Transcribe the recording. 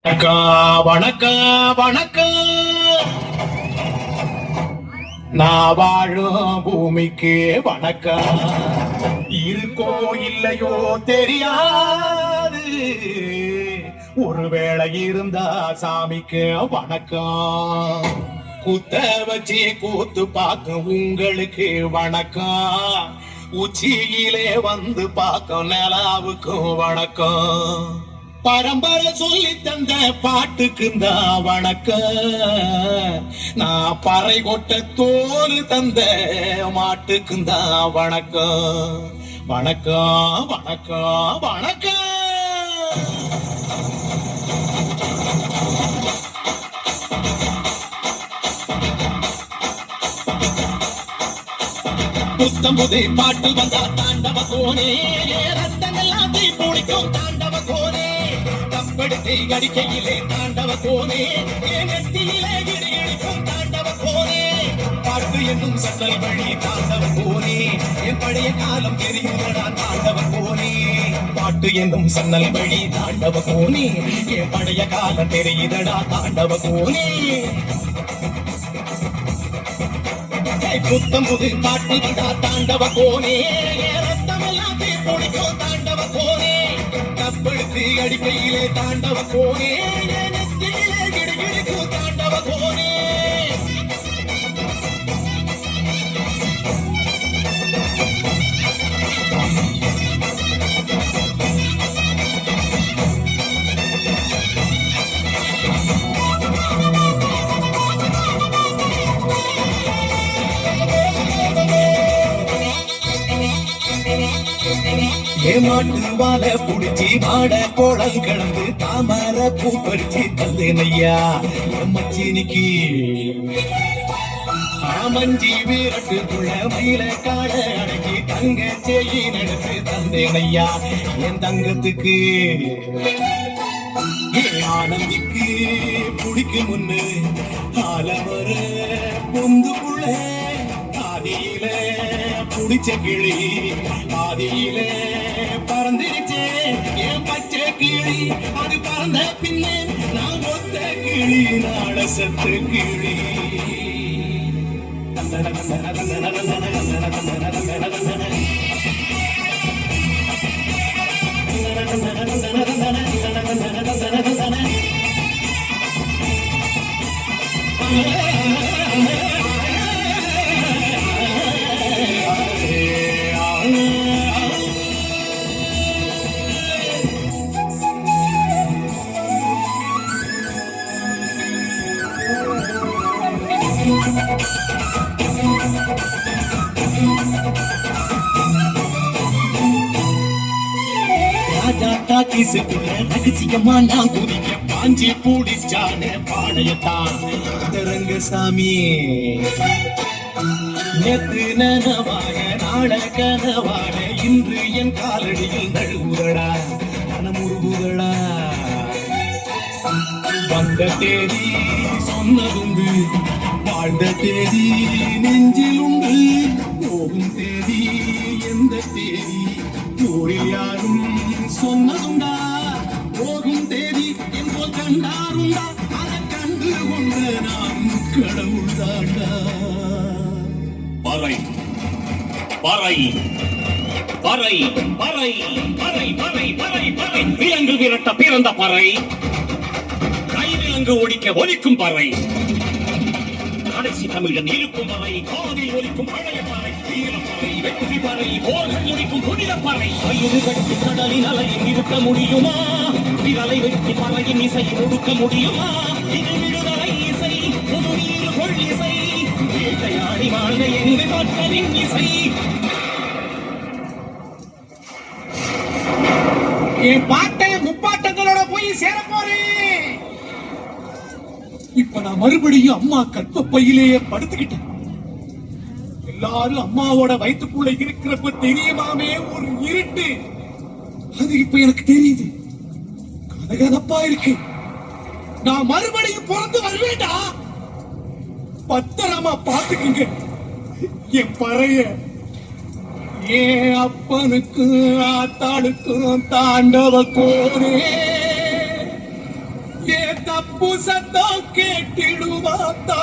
வணக்கம் வணக்கம் வணக்கம். நான் வாழும் பூமிக்கு வணக்கம். இருக்கோ இல்லையோ தெரியாது, ஒருவேளை இருந்தா சாமிக்கு வணக்கம். குத்த வச்சு கூத்து பார்க்க உங்களுக்கு வணக்கம். உச்சியிலே வந்து பார்க்க நிலாவுக்கும் வணக்கம். பரம்பரை சொல்லி தந்த பாட்டுக்குந்தா வணக்கம். நான் பறை கொட்ட தோல் தந்த மாட்டுக்குந்தா வணக்கம். வணக்கம் வணக்கம் வணக்கம். புத்தம் புதை பாட்டு வந்தா தாண்டவ கோனே, ரத்தமெல்லாம் தீ பிடிக்கும் தாண்டவ கோனே. கப்படுத்தி அடிக்கையிலே தாண்டவ கோனே, நெத்தியிலே இடிக்கும் தாண்டவ கோனே. பாட்டு என்னும் சட்டல் வழி தாண்டவ கோனே, என் பழைய காலம் தெரியுதடா தாண்டவ கோனே. பாட்டு என்னும் சன்னல் வழி தாண்டவ கோனே, என் பழைய காலம் தெரியுதடா தாண்டவ கோனே. புத்தம் புது பாட்டு வந்தா தாண்டவ கோனே, ரத்தமெல்லாம் தீ பிடிக்கும் தாண்டவ கோனே. கப்படுத்தி அடிக்கையிலே தாண்டவ கோனே, நெத்தியிலே கிடுகிடுக்கும் தாண்டவ கோனே. ஏமாட்டு வாழ புடிச்சி மாட கோளம் கிளந்து தாமர பூ பறிச்சு தந்தேனையா எம்மச்சினிக்கு. ஆமஞ்சி வீரட்டுக்குள்ள மயில காட அடக்கி தங்க செய்யி நடத்து தந்தேனையா என் தங்கத்துக்கு. ஆனந்திக்கு புடிக்கு முன்னு ஆலவர பொந்துக்குள்ள ஆதியில புடிச்ச கிளி ஆதியில பறந்துருச்சே என் பச்சை கிளி. அது பறந்த பின்னே நான் ஒத்த கிளி நாட சத்த கிளி. ராஜாக்கிசுக்குள்ள ரகசியமா நான் குதிக்க பாஞ்சி பூடிச்சான பாடையத்தான் ரங்கசாமி. நேற்று நனவாக நாள கனவாக இன்று என் காலடியில் நழுவுதடா மனமுருகுதடா. வந்த தேதி சொன்னதுண்டு, வாழ்ந்த தேதி நெஞ்சில் உண்டு. போகும் தேதி எந்த தேதி ஊரில் யாரும் சொன்னதுண்டா. போகும் தேதி என்போ கண்டாருண்டா, அதை கண்டு கொண்ட நாம் கடவுள் தாண்டா. பறை பறை பறை பறை பறை பறை பறை பறை. விலங்கு விரட்ட பிறந்த பறை, கைவிலங்கு ஒடிக்க ஒலிக்கும் பறை. கடைசி தமிழன் இருக்கும் பறை, காதில் ஒலிக்கும் பழைய பறை. வீரப்பறை, வெற்றி பறை, போர்கள் முடிக்கும் புனித பறை. வயிறு கட்டி கடலின் அலையில் இருக்க முடியுமா? விரலை வெட்டி பறையின் இசை ஒடுக்க முடியுமா? இது விடுதலை இசை, புது நீர் கொள் இசை. வேட்டையாடி வாழ்க எங்கு காற்றலின் இசை. என் பாட்டை முப்பாட்டங்களோட போய் சேர போறேன். இப்ப நான் மறுபடியும் அம்மா கற்பப்பையிலேயே படுத்துக்கிட்டேன். எல்லாரும் அம்மாவோட வயிற்றுக்குள்ள இருக்கிறப்ப தெரியுமாமே ஒரு இருட்டு, அது இப்ப எனக்கு தெரியுது. கதகதப்பா இருக்கு. நான் மறுபடியும் பிறந்து வருவேண்டா. பத்திரமா பாத்துக்குங்க என் பறைய. ஏன் அப்பனுக்கும் ஆத்தாளுக்கும் தாண்டவ கோனே. ஏ தப்பு சத்தம் கேட்டிடுவாத்தா